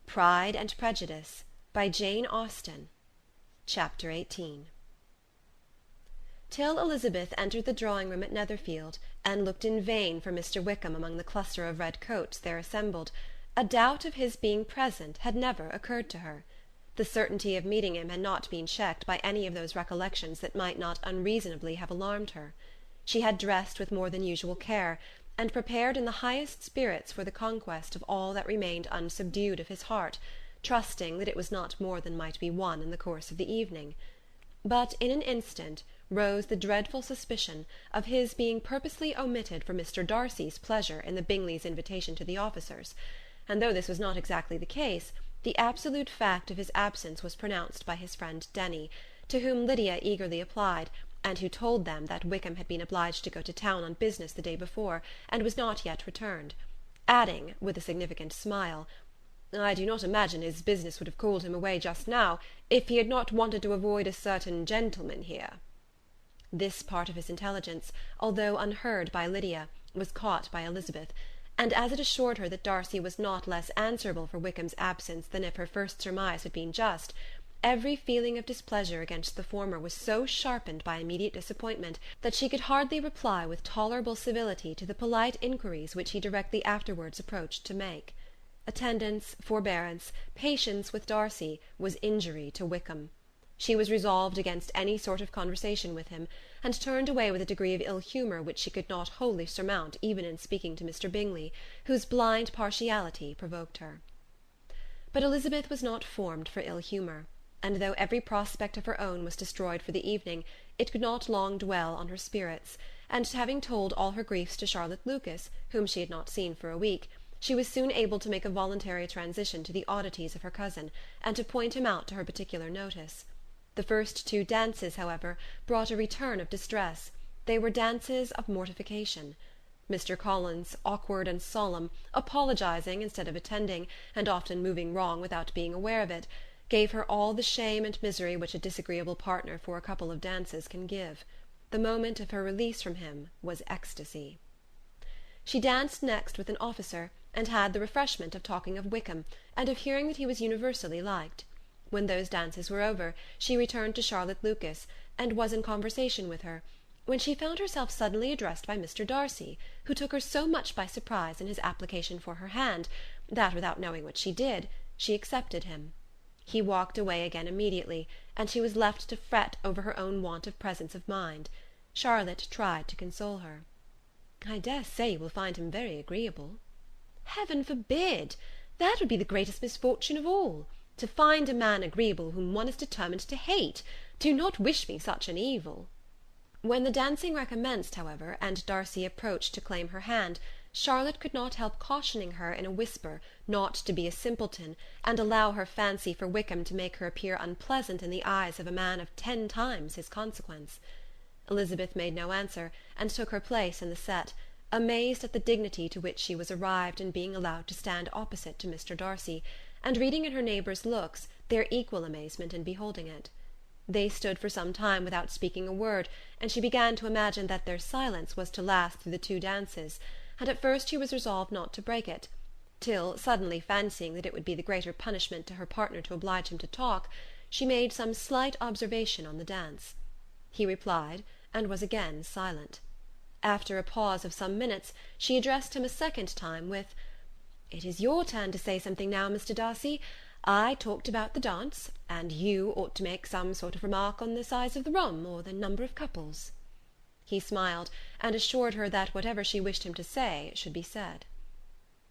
Pride and Prejudice by Jane Austen. Chapter 18. Till Elizabeth entered the drawing-room at Netherfield, and looked in vain for Mr. Wickham among the cluster of red coats there assembled, a doubt of his being present had never occurred to her. The certainty of meeting him had not been checked by any of those recollections that might not unreasonably have alarmed her. She had dressed with more than usual care, and prepared in the highest spirits for the conquest of all that remained unsubdued of his heart, trusting that it was not more than might be won in the course of the evening. But in an instant rose the dreadful suspicion of his being purposely omitted for Mr. Darcy's pleasure in the Bingleys' invitation to the officers, and though this was not exactly the case, the absolute fact of his absence was pronounced by his friend Denny, to whom Lydia eagerly applied, and who told them that Wickham had been obliged to go to town on business the day before, and was not yet returned, adding, with a significant smile, "I do not imagine his business would have called him away just now, if he had not wanted to avoid a certain gentleman here." This part of his intelligence, although unheard by Lydia, was caught by Elizabeth, and as it assured her that Darcy was not less answerable for Wickham's absence than if her first surmise had been just, every feeling of displeasure against the former was so sharpened by immediate disappointment that she could hardly reply with tolerable civility to the polite inquiries which he directly afterwards approached to make. Attendance, forbearance, patience with Darcy was injury to Wickham. She was resolved against any sort of conversation with him, and turned away with a degree of ill humour which she could not wholly surmount even in speaking to Mr. Bingley, whose blind partiality provoked her. But Elizabeth was not formed for ill humour, and though every prospect of her own was destroyed for the evening, it could not long dwell on her spirits, and having told all her griefs to Charlotte Lucas, whom she had not seen for a week, she was soon able to make a voluntary transition to the oddities of her cousin, and to point him out to her particular notice. The first two dances, however, brought a return of distress. They were dances of mortification. Mr. Collins, awkward and solemn, apologizing instead of attending, and often moving wrong without being aware of it, gave her all the shame and misery which a disagreeable partner for a couple of dances can give. The moment of her release from him was ecstasy. She danced next with an officer, and had the refreshment of talking of Wickham, and of hearing that he was universally liked. When those dances were over, she returned to Charlotte Lucas, and was in conversation with her, when she found herself suddenly addressed by Mr. Darcy, who took her so much by surprise in his application for her hand, that, without knowing what she did, she accepted him. He walked away again immediately, and she was left to fret over her own want of presence of mind. Charlotte tried to console her. "I dare say you will find him very agreeable." "Heaven forbid! That would be the greatest misfortune of all. To find a man agreeable whom one is determined to hate. Do not wish me such an evil." When the dancing recommenced, however, and Darcy approached to claim her hand, Charlotte could not help cautioning her in a whisper not to be a simpleton, and allow her fancy for Wickham to make her appear unpleasant in the eyes of a man of 10 times his consequence. Elizabeth made no answer, and took her place in the set, amazed at the dignity to which she was arrived in being allowed to stand opposite to Mr. Darcy, and reading in her neighbours' looks their equal amazement in beholding it. They stood for some time without speaking a word, and she began to imagine that their silence was to last through the 2 dances, and at first she was resolved not to break it, till, suddenly fancying that it would be the greater punishment to her partner to oblige him to talk, she made some slight observation on the dance. He replied, and was again silent. After a pause of some minutes, she addressed him a second time with, "It is your turn to say something now, Mr. Darcy. I talked about the dance, and you ought to make some sort of remark on the size of the room, or the number of couples." He smiled, and assured her that whatever she wished him to say should be said.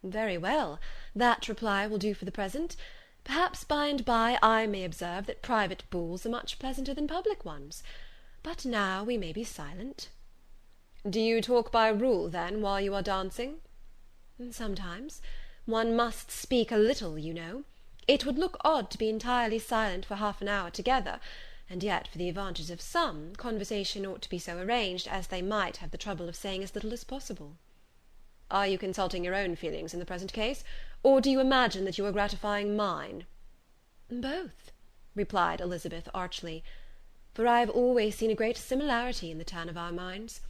"Very well, that reply will do for the present. Perhaps by and by I may observe that private balls are much pleasanter than public ones. But now we may be silent." "Do you talk by rule, then, while you are dancing?" "Sometimes. One must speak a little, you know. It would look odd to be entirely silent for half an hour together, and yet, for the advantage of some, conversation ought to be so arranged as they might have the trouble of saying as little as possible." "Are you consulting your own feelings in the present case, or do you imagine that you are gratifying mine?" "Both," replied Elizabeth archly, "for I have always seen a great similarity in the turn of our minds.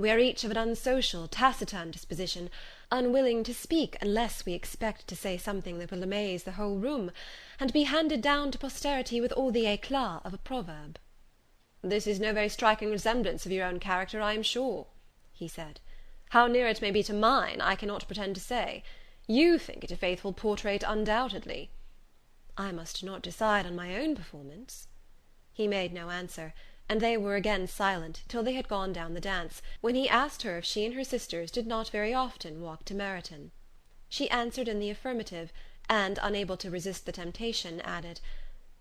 We are each of an unsocial, taciturn disposition, unwilling to speak unless we expect to say something that will amaze the whole room, and be handed down to posterity with all the éclat of a proverb." "This is no very striking resemblance of your own character, I am sure," he said. "How near it may be to mine, I cannot pretend to say. You think it a faithful portrait, undoubtedly." "I must not decide on my own performance." He made no answer, and they were again silent till they had gone down the dance, when he asked her if she and her sisters did not very often walk to Meryton. She answered in the affirmative, and, unable to resist the temptation, added,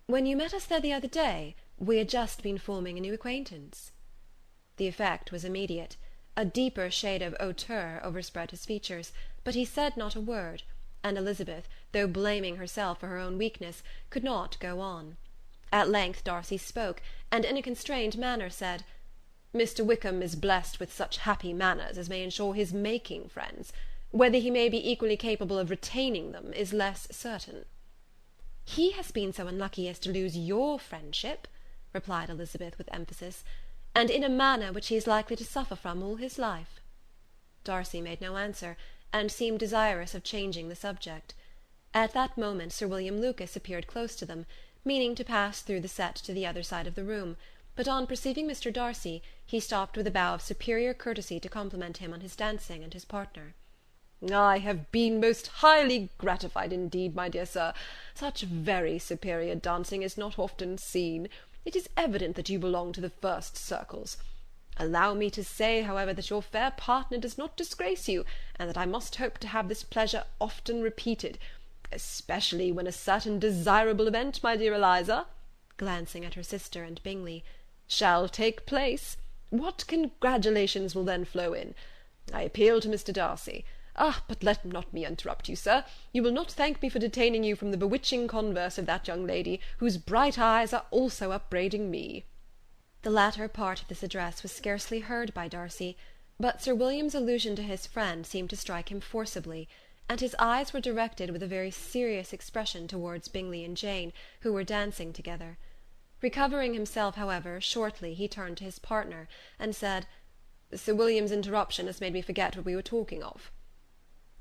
"When you met us there the other day, we had just been forming a new acquaintance." The effect was immediate. A deeper shade of hauteur overspread his features, but he said not a word, and Elizabeth, though blaming herself for her own weakness, could not go on. At length Darcy spoke, and in a constrained manner said, "Mr. Wickham is blessed with such happy manners as may ensure his making friends. Whether he may be equally capable of retaining them is less certain." "He has been so unlucky as to lose your friendship," replied Elizabeth with emphasis, "and in a manner which he is likely to suffer from all his life." Darcy made no answer, and seemed desirous of changing the subject. At that moment Sir William Lucas appeared close to them, meaning to pass through the set to the other side of the room, but on perceiving Mr. Darcy, he stopped with a bow of superior courtesy to compliment him on his dancing and his partner. "I have been most highly gratified indeed, my dear sir. Such very superior dancing is not often seen. It is evident that you belong to the first circles. Allow me to say, however, that your fair partner does not disgrace you, and that I must hope to have this pleasure often repeated, especially when a certain desirable event, my dear Eliza," glancing at her sister and Bingley, "shall take place. What congratulations will then flow in! I appeal to Mr. Darcy. But let not me interrupt you, sir. You will not thank me for detaining you from the bewitching converse of that young lady, whose bright eyes are also upbraiding me." The latter part of this address was scarcely heard by Darcy, but Sir William's allusion to his friend seemed to strike him forcibly, and his eyes were directed with a very serious expression towards Bingley and Jane, who were dancing together. Recovering himself, however, shortly, he turned to his partner, and said, "Sir William's interruption has made me forget what we were talking of."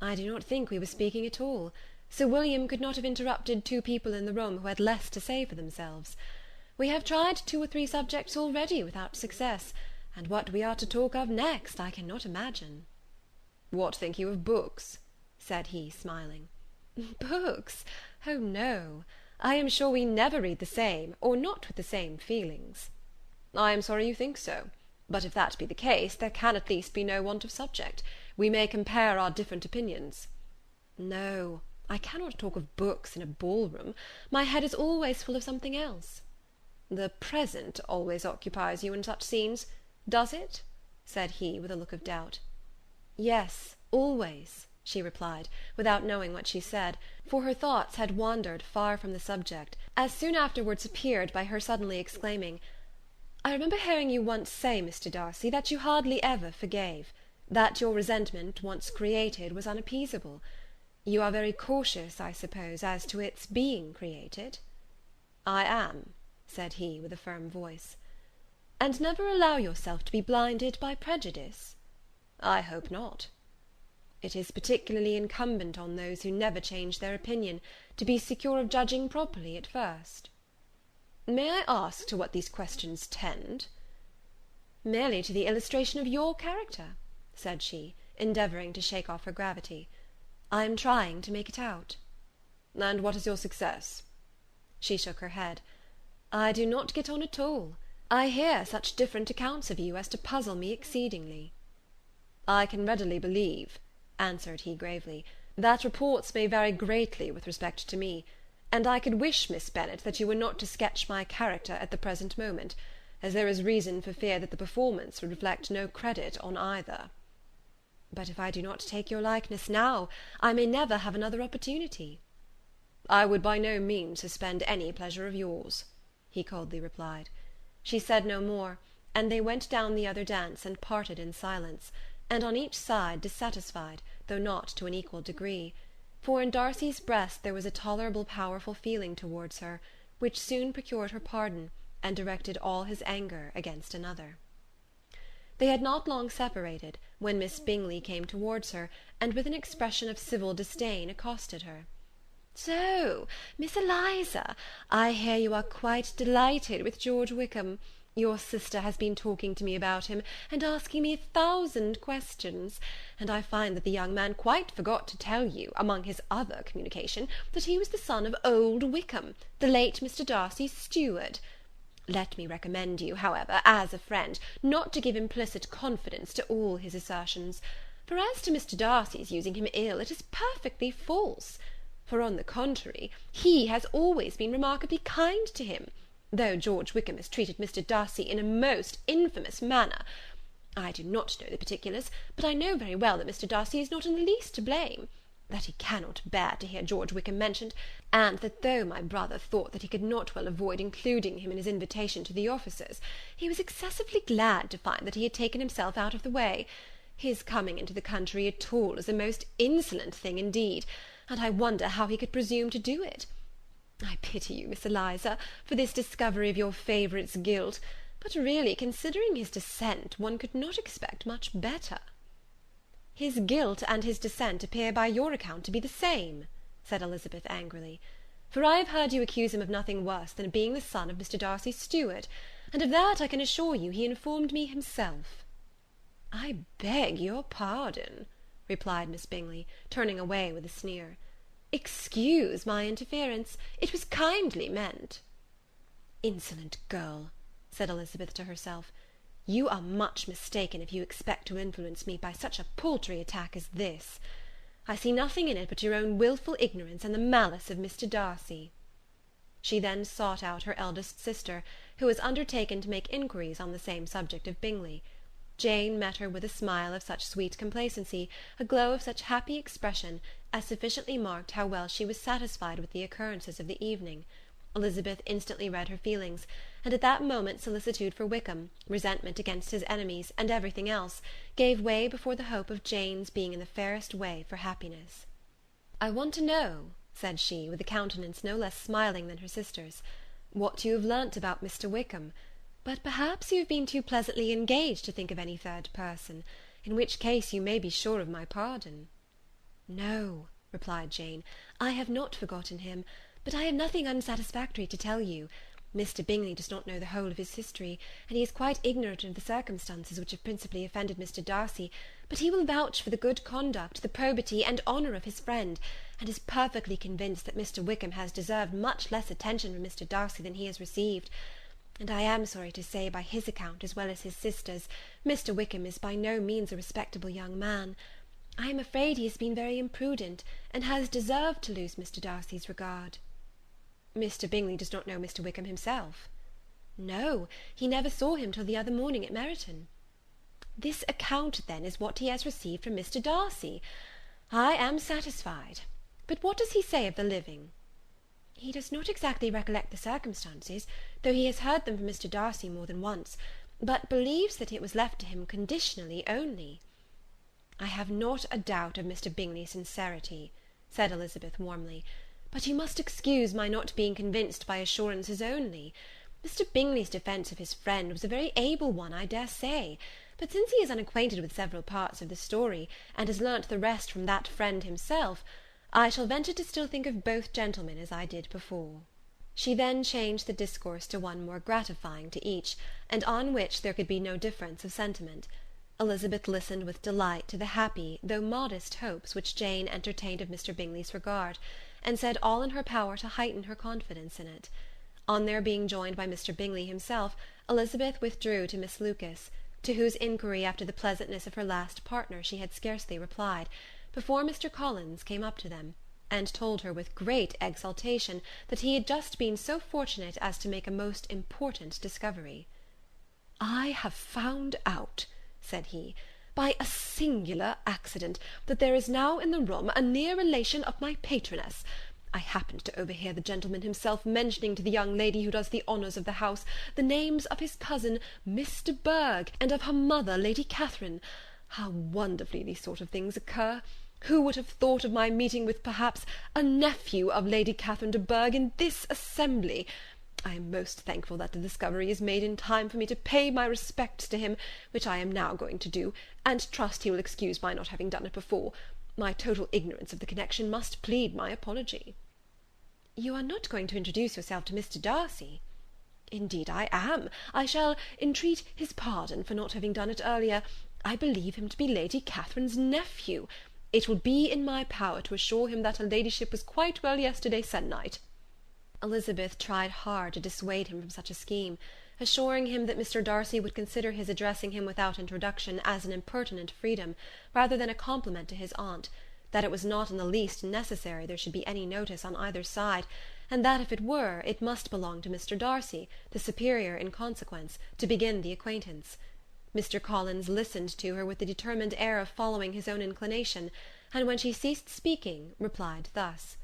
"I do not think we were speaking at all. Sir William could not have interrupted two people in the room who had less to say for themselves. We have tried 2 or 3 subjects already without success, and what we are to talk of next I cannot imagine." "What think you of books?" said he, smiling. "Books? Oh, no. I am sure we never read the same, or not with the same feelings." "I am sorry you think so. But if that be the case, there can at least be no want of subject. We may compare our different opinions." "No, I cannot talk of books in a ball-room. My head is always full of something else." "The present always occupies you in such scenes, does it?" said he, with a look of doubt. "Yes, always," she replied, without knowing what she said, for her thoughts had wandered far from the subject, as soon afterwards appeared by her suddenly exclaiming, "I remember hearing you once say, Mr. Darcy, that you hardly ever forgave, that your resentment, once created, was unappeasable. You are very cautious, I suppose, as to its being created?" "I am," said he, with a firm voice. "And never allow yourself to be blinded by prejudice?" "I hope not." "It is particularly incumbent on those who never change their opinion, to be secure of judging properly at first." "May I ask to what these questions tend?" "Merely to the illustration of your character," said she, endeavouring to shake off her gravity. "I am trying to make it out." "And what is your success?" She shook her head. "I do not get on at all. I hear such different accounts of you as to puzzle me exceedingly." "I can readily believe," answered he gravely, "that reports may vary greatly with respect to me, and I could wish, Miss Bennet, that you were not to sketch my character at the present moment, as there is reason for fear that the performance would reflect no credit on either." "But if I do not take your likeness now, I may never have another opportunity." "I would by no means suspend any pleasure of yours," he coldly replied. She said no more, and they went down the other dance and parted in silence, and on each side dissatisfied, though not to an equal degree; for in Darcy's breast there was a tolerable powerful feeling towards her, which soon procured her pardon, and directed all his anger against another. They had not long separated, when Miss Bingley came towards her, and with an expression of civil disdain accosted her. "So, Miss Eliza, I hear you are quite delighted with George Wickham. Your sister has been talking to me about him, and asking me 1,000 questions, and I find that the young man quite forgot to tell you, among his other communication, that he was the son of old Wickham, the late Mr. Darcy's steward. Let me recommend you, however, as a friend, not to give implicit confidence to all his assertions, for as to Mr. Darcy's using him ill, it is perfectly false, for on the contrary, he has always been remarkably kind to him, though George Wickham has treated Mr. Darcy in a most infamous manner. I do not know the particulars, but I know very well that Mr. Darcy is not in the least to blame, that he cannot bear to hear George Wickham mentioned, and that though my brother thought that he could not well avoid including him in his invitation to the officers, he was excessively glad to find that he had taken himself out of the way. His coming into the country at all is a most insolent thing indeed, and I wonder how he could presume to do it. I pity you, Miss Eliza, for this discovery of your favourite's guilt, but really, considering his descent, one could not expect much better." "His guilt and his descent appear by your account to be the same," said Elizabeth angrily, "for I have heard you accuse him of nothing worse than being the son of Mr. Darcy's steward, and of that I can assure you he informed me himself." "I beg your pardon," replied Miss Bingley, turning away with a sneer. "Excuse my interference. It was kindly meant." "Insolent girl," said Elizabeth to herself, "you are much mistaken if you expect to influence me by such a paltry attack as this. I see nothing in it but your own wilful ignorance and the malice of Mr. Darcy." She then sought out her eldest sister, who was undertaken to make inquiries on the same subject of Bingley. Jane met her with a smile of such sweet complacency, a glow of such happy expression, as sufficiently marked how well she was satisfied with the occurrences of the evening. Elizabeth instantly read her feelings, and at that moment solicitude for Wickham, resentment against his enemies, and everything else, gave way before the hope of Jane's being in the fairest way for happiness. "I want to know," said she, with a countenance no less smiling than her sister's, "what you have learnt about Mr. Wickham. But perhaps you have been too pleasantly engaged to think of any third person, in which case you may be sure of my pardon." "No," replied Jane, "I have not forgotten him, but I have nothing unsatisfactory to tell you. Mr. Bingley does not know the whole of his history, and he is quite ignorant of the circumstances which have principally offended Mr. Darcy, but he will vouch for the good conduct, the probity, and honour of his friend, and is perfectly convinced that Mr. Wickham has deserved much less attention from Mr. Darcy than he has received. And I am sorry to say, by his account as well as his sister's, Mr. Wickham is by no means a respectable young man. I am afraid he has been very imprudent, and has deserved to lose Mr. Darcy's regard." "Mr. Bingley does not know Mr. Wickham himself?" "No, he never saw him till the other morning at Meryton." "This account, then, is what he has received from Mr. Darcy. I am satisfied. But what does he say of the living?" "He does not exactly recollect the circumstances, though he has heard them from Mr. Darcy more than once, but believes that it was left to him conditionally only." "I have not a doubt of Mr. Bingley's sincerity," said Elizabeth warmly, "but you must excuse my not being convinced by assurances only. Mr. Bingley's defence of his friend was a very able one, I dare say, but since he is unacquainted with several parts of the story, and has learnt the rest from that friend himself, I shall venture to still think of both gentlemen as I did before." She then changed the discourse to one more gratifying to each, and on which there could be no difference of sentiment. Elizabeth listened with delight to the happy, though modest hopes which Jane entertained of Mr. Bingley's regard, and said all in her power to heighten her confidence in it. On their being joined by Mr. Bingley himself, Elizabeth withdrew to Miss Lucas, to whose inquiry after the pleasantness of her last partner she had scarcely replied, before Mr. Collins came up to them, and told her with great exultation that he had just been so fortunate as to make a most important discovery. "I have found out," said he, "by a singular accident, that there is now in the room a near relation of my patroness. I happened to overhear the gentleman himself mentioning to the young lady who does the honours of the house the names of his cousin, Miss de Bourgh, and of her mother, Lady Catherine. How wonderfully these sort of things occur! Who would have thought of my meeting with, perhaps, a nephew of Lady Catherine de Bourgh in this assembly? I am most thankful that the discovery is made in time for me to pay my respects to him, which I am now going to do, and trust he will excuse my not having done it before. My total ignorance of the connection must plead my apology." "You are not going to introduce yourself to Mr. Darcy?" "Indeed I am. I shall entreat his pardon for not having done it earlier. I believe him to be Lady Catherine's nephew. It will be in my power to assure him that her ladyship was quite well yesterday se'nnight." Elizabeth tried hard to dissuade him from such a scheme, assuring him that Mr. Darcy would consider his addressing him without introduction as an impertinent freedom, rather than a compliment to his aunt, that it was not in the least necessary there should be any notice on either side, and that if it were, it must belong to Mr. Darcy, the superior in consequence, to begin the acquaintance. Mr. Collins listened to her with the determined air of following his own inclination, and when she ceased speaking, replied thus: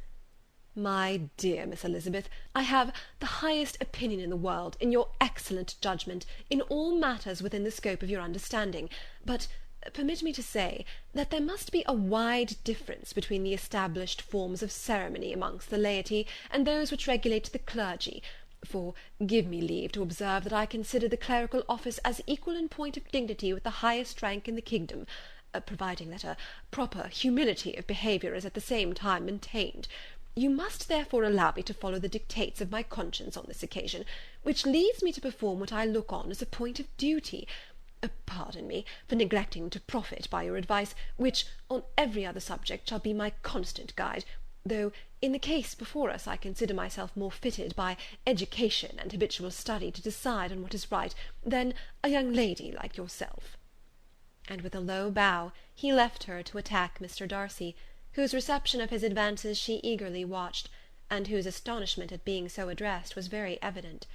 "My dear Miss Elizabeth, I have the highest opinion in the world, in your excellent judgment, in all matters within the scope of your understanding, but permit me to say, that there must be a wide difference between the established forms of ceremony amongst the laity, and those which regulate the clergy, for give me leave to observe that I consider the clerical office as equal in point of dignity with the highest rank in the kingdom, providing that a proper humility of behaviour is at the same time maintained. You must therefore allow me to follow the dictates of my conscience on this occasion, which leads me to perform what I look on as a point of duty. Pardon me for neglecting to profit by your advice, which, on every other subject, shall be my constant guide, though in the case before us I consider myself more fitted by education and habitual study to decide on what is right than a young lady like yourself." And with a low bow he left her to attack Mr. Darcy, whose reception of his advances she eagerly watched, and whose astonishment at being so addressed was very evident.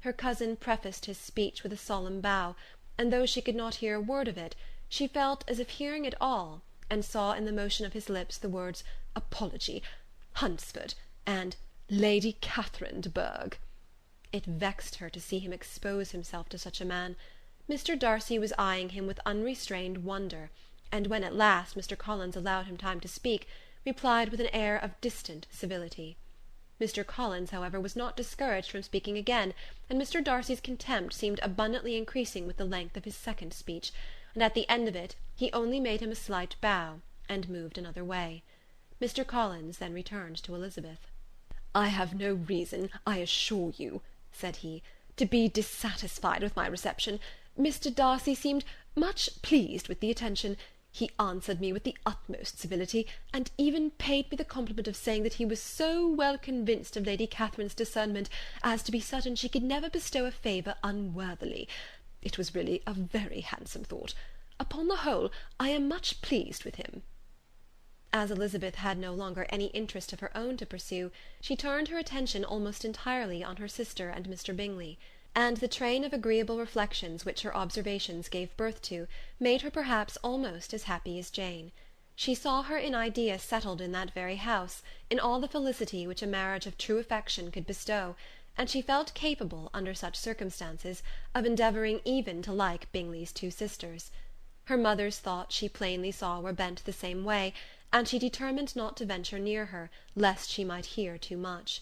Her cousin prefaced his speech with a solemn bow, and though she could not hear a word of it, she felt as if hearing it all, and saw in the motion of his lips the words apology, Hunsford, and Lady Catherine de Bourgh. It vexed her to see him expose himself to such a man. Mr. Darcy was eyeing him with unrestrained wonder, and when at last Mr. Collins allowed him time to speak, replied with an air of distant civility. Mr. Collins, however, was not discouraged from speaking again, and Mr. Darcy's contempt seemed abundantly increasing with the length of his second speech, and at the end of it he only made him a slight bow, and moved another way. Mr. Collins then returned to Elizabeth. "I have no reason, I assure you," said he, "to be dissatisfied with my reception. Mr. Darcy seemed much pleased with the attention. He answered me with the utmost civility, and even paid me the compliment of saying that he was so well convinced of Lady Catherine's discernment as to be certain she could never bestow a favour unworthily. It was really a very handsome thought. Upon the whole, I am much pleased with him." As Elizabeth had no longer any interest of her own to pursue, she turned her attention almost entirely on her sister and Mr. Bingley, and the train of agreeable reflections which her observations gave birth to made her perhaps almost as happy as Jane. She saw her in idea settled in that very house, in all the felicity which a marriage of true affection could bestow, and she felt capable, under such circumstances, of endeavouring even to like Bingley's two sisters. Her mother's thoughts she plainly saw were bent the same way, and she determined not to venture near her, lest she might hear too much.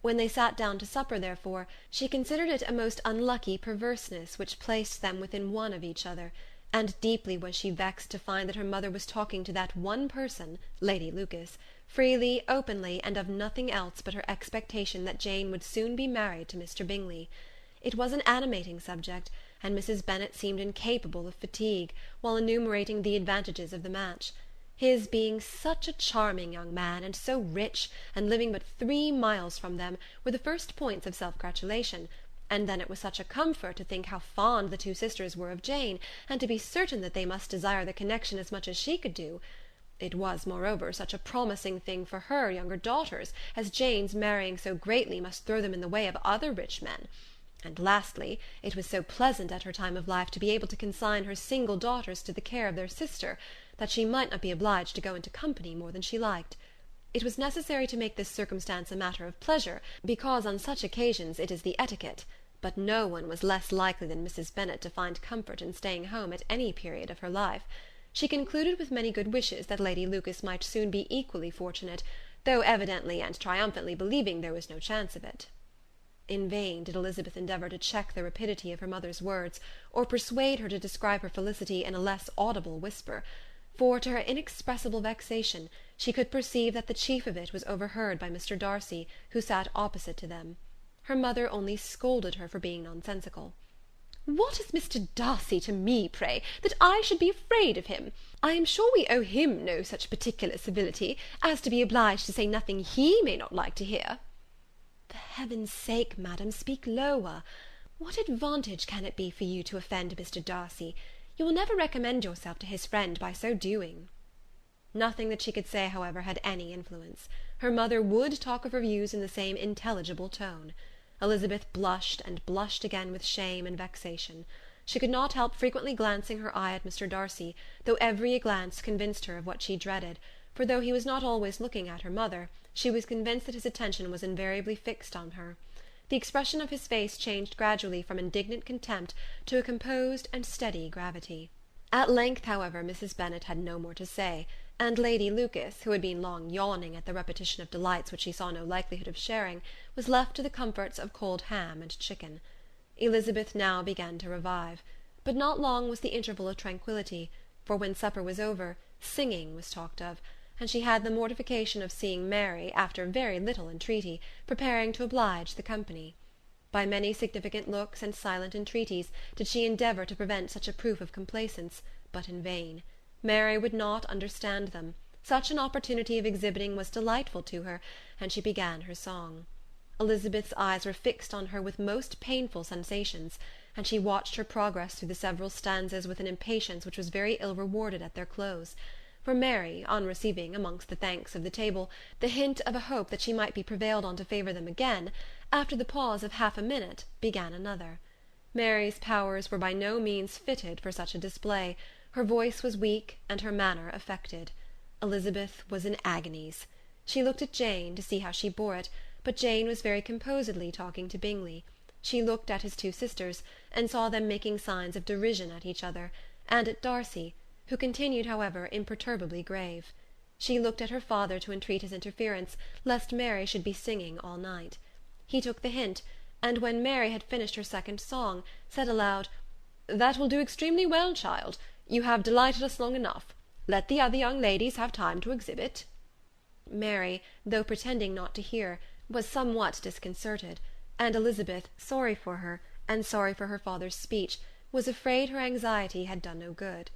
When they sat down to supper, therefore, she considered it a most unlucky perverseness which placed them within one of each other, and deeply was she vexed to find that her mother was talking to that one person, Lady Lucas, freely, openly, and of nothing else but her expectation that Jane would soon be married to Mr. Bingley. It was an animating subject, and Mrs. Bennet seemed incapable of fatigue, while enumerating the advantages of the match. His being such a charming young man, and so rich, and living but 3 miles from them, were the first points of self-gratulation, and then it was such a comfort to think how fond the two sisters were of Jane, and to be certain that they must desire the connection as much as she could do. It was, moreover, such a promising thing for her younger daughters, as Jane's marrying so greatly must throw them in the way of other rich men. And lastly, it was so pleasant at her time of life to be able to consign her single daughters to the care of their sister, that she might not be obliged to go into company more than she liked. It was necessary to make this circumstance a matter of pleasure, because on such occasions it is the etiquette, but no one was less likely than Mrs. Bennet to find comfort in staying home at any period of her life. She concluded with many good wishes that Lady Lucas might soon be equally fortunate, though evidently and triumphantly believing there was no chance of it. In vain did Elizabeth endeavour to check the rapidity of her mother's words, or persuade her to describe her felicity in a less audible whisper, for, to her inexpressible vexation, she could perceive that the chief of it was overheard by Mr. Darcy, who sat opposite to them. Her mother only scolded her for being nonsensical. "What is Mr. Darcy to me, pray, that I should be afraid of him? I am sure we owe him no such particular civility, as to be obliged to say nothing he may not like to hear." "For heaven's sake, madam, speak lower. What advantage can it be for you to offend Mr. Darcy? You will never recommend yourself to his friend by so doing." Nothing that she could say, however, had any influence. Her mother would talk of her views in the same intelligible tone. Elizabeth blushed and blushed again with shame and vexation. She could not help frequently glancing her eye at Mr. Darcy, though every glance convinced her of what she dreaded, for though he was not always looking at her mother, she was convinced that his attention was invariably fixed on her. The expression of his face changed gradually from indignant contempt to a composed and steady gravity. At length, however, Mrs. Bennet had no more to say, and Lady Lucas, who had been long yawning at the repetition of delights which she saw no likelihood of sharing, was left to the comforts of cold ham and chicken. Elizabeth now began to revive, but not long was the interval of tranquillity, for when supper was over, singing was talked of, and she had the mortification of seeing Mary, after very little entreaty, preparing to oblige the company. By many significant looks and silent entreaties did she endeavour to prevent such a proof of complaisance, but in vain. Mary would not understand them. Such an opportunity of exhibiting was delightful to her, and she began her song. Elizabeth's eyes were fixed on her with most painful sensations, and she watched her progress through the several stanzas with an impatience which was very ill rewarded at their close. For Mary, on receiving, amongst the thanks of the table, the hint of a hope that she might be prevailed on to favour them again, after the pause of half a minute, began another. Mary's powers were by no means fitted for such a display. Her voice was weak, and her manner affected. Elizabeth was in agonies. She looked at Jane, to see how she bore it, but Jane was very composedly talking to Bingley. She looked at his two sisters, and saw them making signs of derision at each other, and at Darcy, who continued, however, imperturbably grave. She looked at her father to entreat his interference, lest Mary should be singing all night. He took the hint, and when Mary had finished her second song, said aloud, "That will do extremely well, child. You have delighted us long enough. Let the other young ladies have time to exhibit." Mary, though pretending not to hear, was somewhat disconcerted, and Elizabeth, sorry for her, and sorry for her father's speech, was afraid her anxiety had done no good.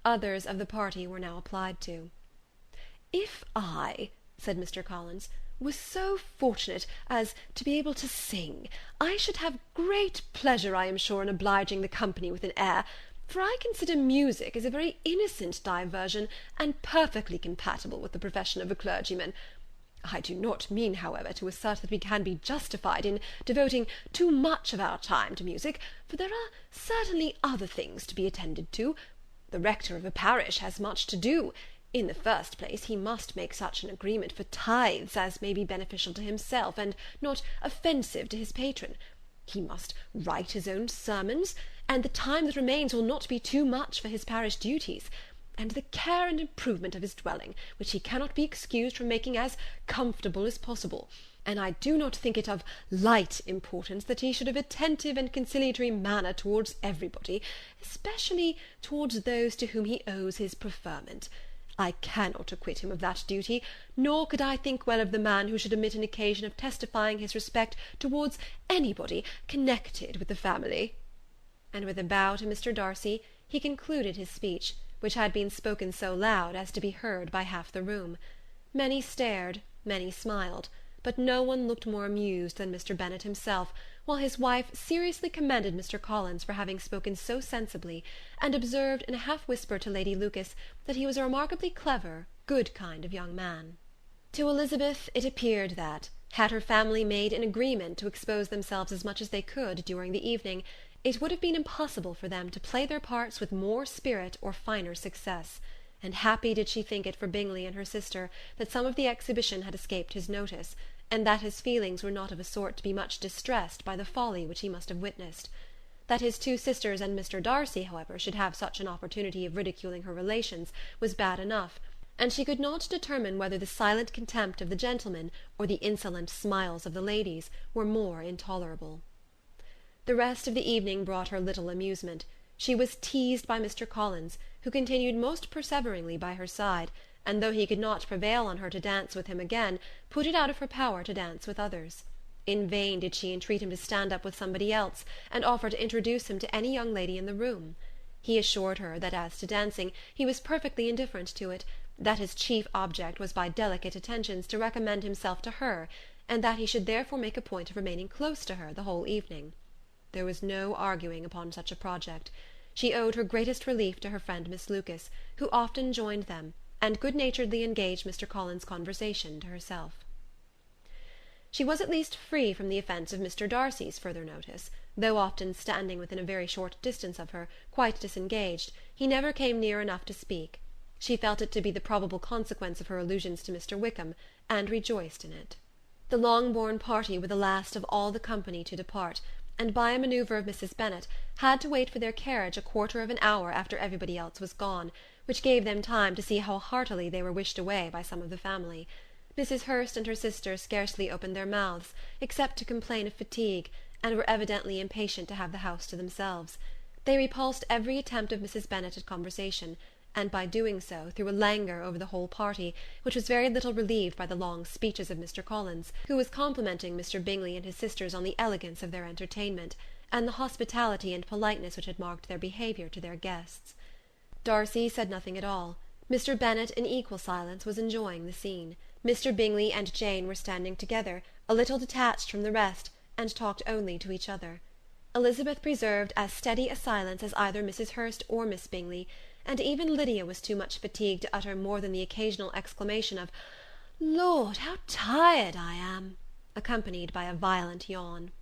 Others of the party were now applied to. "If I," said Mr. Collins, "was so fortunate as to be able to sing, I should have great pleasure, I am sure, in obliging the company with an air, for I consider music as a very innocent diversion, and perfectly compatible with the profession of a clergyman. I do not mean, however, to assert that we can be justified in devoting too much of our time to music, for there are certainly other things to be attended to. The rector of a parish has much to do. In the first place, he must make such an agreement for tithes as may be beneficial to himself, and not offensive to his patron. He must write his own sermons, and the time that remains will not be too much for his parish duties, and the care and improvement of his dwelling, which he cannot be excused from making as comfortable as possible. And I do not think it of light importance that he should have attentive and conciliatory manner towards everybody, especially towards those to whom he owes his preferment. I cannot acquit him of that duty, nor could I think well of the man who should omit an occasion of testifying his respect towards anybody connected with the family." And with a bow to Mr. Darcy, he concluded his speech, which had been spoken so loud as to be heard by half the room. Many stared, many smiled, but no one looked more amused than Mr. Bennet himself, while his wife seriously commended Mr. Collins for having spoken so sensibly, and observed in a half whisper to Lady Lucas that he was a remarkably clever, good kind of young man. To Elizabeth it appeared that, had her family made an agreement to expose themselves as much as they could during the evening, it would have been impossible for them to play their parts with more spirit or finer success, and happy did she think it for Bingley and her sister that some of the exhibition had escaped his notice, and that his feelings were not of a sort to be much distressed by the folly which he must have witnessed. That his two sisters and Mr. Darcy, however, should have such an opportunity of ridiculing her relations was bad enough, and she could not determine whether the silent contempt of the gentlemen or the insolent smiles of the ladies were more intolerable. The rest of the evening brought her little amusement. She was teased by Mr. Collins, who continued most perseveringly by her side, and though he could not prevail on her to dance with him again, put it out of her power to dance with others. In vain did she entreat him to stand up with somebody else, and offer to introduce him to any young lady in the room. He assured her that as to dancing he was perfectly indifferent to it, that his chief object was by delicate attentions to recommend himself to her, and that he should therefore make a point of remaining close to her the whole evening. There was no arguing upon such a project. She owed her greatest relief to her friend Miss Lucas, who often joined them, and good-naturedly engaged Mr. Collins's conversation to herself. She was at least free from the offence of Mr. Darcy's further notice. Though often standing within a very short distance of her, quite disengaged, he never came near enough to speak. She felt it to be the probable consequence of her allusions to Mr. Wickham, and rejoiced in it. The Longbourn party were the last of all the company to depart, and by a manoeuvre of Mrs. Bennet had to wait for their carriage a quarter of an hour after everybody else was gone, which gave them time to see how heartily they were wished away by some of the family. Mrs. Hurst and her sister scarcely opened their mouths, except to complain of fatigue, and were evidently impatient to have the house to themselves. They repulsed every attempt of Mrs. Bennet at conversation, and by doing so threw a languor over the whole party, which was very little relieved by the long speeches of Mr. Collins, who was complimenting Mr. Bingley and his sisters on the elegance of their entertainment, and the hospitality and politeness which had marked their behaviour to their guests. Darcy said nothing at all. Mr. Bennet, in equal silence, was enjoying the scene. Mr. Bingley and Jane were standing together, a little detached from the rest, and talked only to each other. Elizabeth preserved as steady a silence as either Mrs. Hurst or Miss Bingley, and even Lydia was too much fatigued to utter more than the occasional exclamation of "Lord, how tired I am!" accompanied by a violent yawn.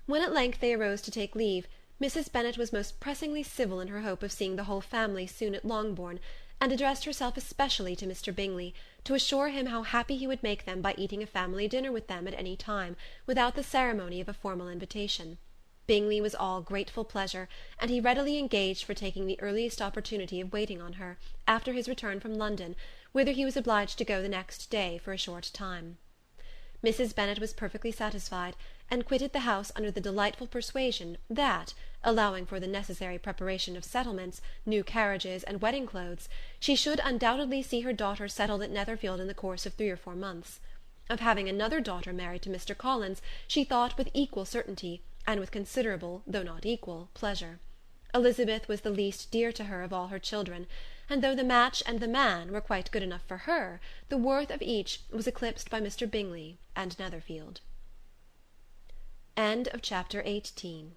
When at length they arose to take leave, Mrs. Bennet was most pressingly civil in her hope of seeing the whole family soon at Longbourn, and addressed herself especially to Mr. Bingley, to assure him how happy he would make them by eating a family dinner with them at any time, without the ceremony of a formal invitation. Bingley was all grateful pleasure, and he readily engaged for taking the earliest opportunity of waiting on her, after his return from London, whither he was obliged to go the next day for a short time. Mrs. Bennet was perfectly satisfied, and quitted the house under the delightful persuasion that, allowing for the necessary preparation of settlements, new carriages, and wedding clothes, she should undoubtedly see her daughter settled at Netherfield in the course of 3 or 4 months. Of having another daughter married to Mr. Collins she thought with equal certainty, and with considerable, though not equal, pleasure. Elizabeth was the least dear to her of all her children, and though the match and the man were quite good enough for her, the worth of each was eclipsed by Mr. Bingley and Netherfield. Chapter 18